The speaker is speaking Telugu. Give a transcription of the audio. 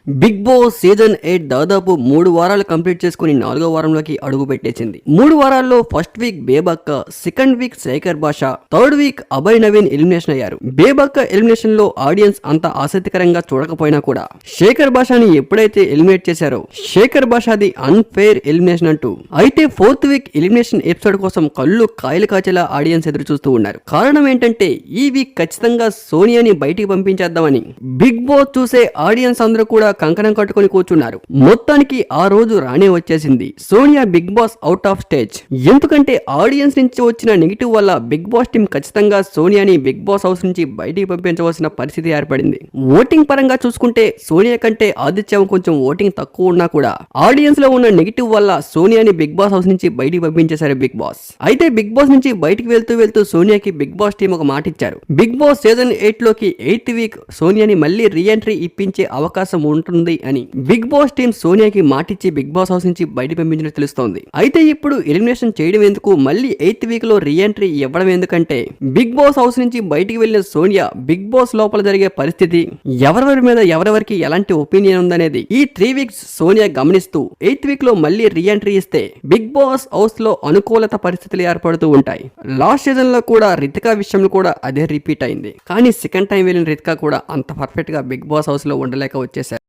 బిగ్ బాస్ సీజన్ 8 దాదాపు 3 వారాలు కంప్లీట్ చేసుకుని 4వ వారంలోకి అడుగు పెట్టేసింది. 3 వారాల్లో first week Bebakka, second week Shekhar Basha, third week Abhay Naveen elimination అయ్యారు. బేబక్క ఎలిమినేషన్ లో ఆడియన్స్ అంత ఆసక్తికరంగా చూడకపోయినా కూడా శేఖర్ భాషని ఎప్పుడైతే ఎలిమినేట్ చేశారో శేఖర్ భాషది అన్ఫేర్ ఎలిమినేషన్ అంటూ అయితే ఫోర్త్ వీక్ ఎలిమినేషన్ ఎపిసోడ్ కోసం కళ్ళు కాయలు కాచేలా ఆడియన్స్ ఎదురు చూస్తూ ఉన్నారు. కారణం ఏంటంటే ఈ వీక్ ఖచ్చితంగా సోనియాని బయటికి పంపించేద్దామని బిగ్ బాస్ చూసే ఆడియన్స్ అందరూ కూడా కంకణం కట్టుకొని కూర్చున్నారు. మొత్తానికి ఆ రోజు రానే వచ్చేసింది. Sonia Bigg Boss out of stage. ఎందుకంటే ఆడియన్స్ నుంచి వచ్చిన నెగిటివ్ వల్ల బిగ్ బాస్ టీం ఖచ్చితంగా సోనియాని బిగ్ బాస్ హౌస్ నుంచి బయటికి పంపించవలసిన పరిస్థితి ఏర్పడింది. ఓటింగ్ పరంగా చూసుకుంటే సోనియా కంటే ఆదిత్యం కొంచెం ఓటింగ్ తక్కువ ఉన్నా కూడా ఆడియన్స్ లో ఉన్న నెగిటివ్ వల్ల సోనియాని బిగ్ బాస్ హౌస్ నుంచి బయటికి పంపించేశారు బిగ్ బాస్. అయితే బిగ్ బాస్ నుంచి బయటికి వెళ్తూ సోనియాకి బిగ్ బాస్ టీం ఒక మాట ఇచ్చారు. బిగ్ బాస్ సీజన్ 8 లోకి 8th వీక్ సోనియాని మళ్ళీ రీఎంట్రీ ఇప్పించే అవకాశం ఉంటుంది అని బిగ్ బాస్ టీం సోనియాకి మాటిచ్చి బిగ్ బాస్ హౌస్ నుంచి బయట పంపించినట్టు తెలుస్తోంది. అయితే ఇప్పుడు ఎలిమినేషన్ చేయడం ఎందుకు, మళ్ళీ 8th వీక్ లో రీఎంట్రీ ఇవ్వడం ఎందుకంటే బిగ్ బాస్ హౌస్ నుంచి బయటికి వెళ్లిన సోనియా బిగ్ బాస్ లోపల జరిగే పరిస్థితి, ఎవరెవరి మీద ఎవరెవరికి ఎలాంటి ఒపీనియన్ ఉందనేది ఈ 3 వీక్స్ సోనియా గమనిస్తూ 8th వీక్ లో మళ్ళీ రీఎంట్రీ ఇస్తే బిగ్ బాస్ హౌస్ లో అనుకూలత పరిస్థితులు ఏర్పడుతూ ఉంటాయి. లాస్ట్ సీజన్ లో కూడా రితికా విషయంలో కూడా అదే రిపీట్ అయింది. కానీ సెకండ్ టైం వెళ్ళిన రితికా కూడా అంత పర్ఫెక్ట్ గా బిగ్ బాస్ హౌస్ లో ఉండలేక వచ్చేసారు.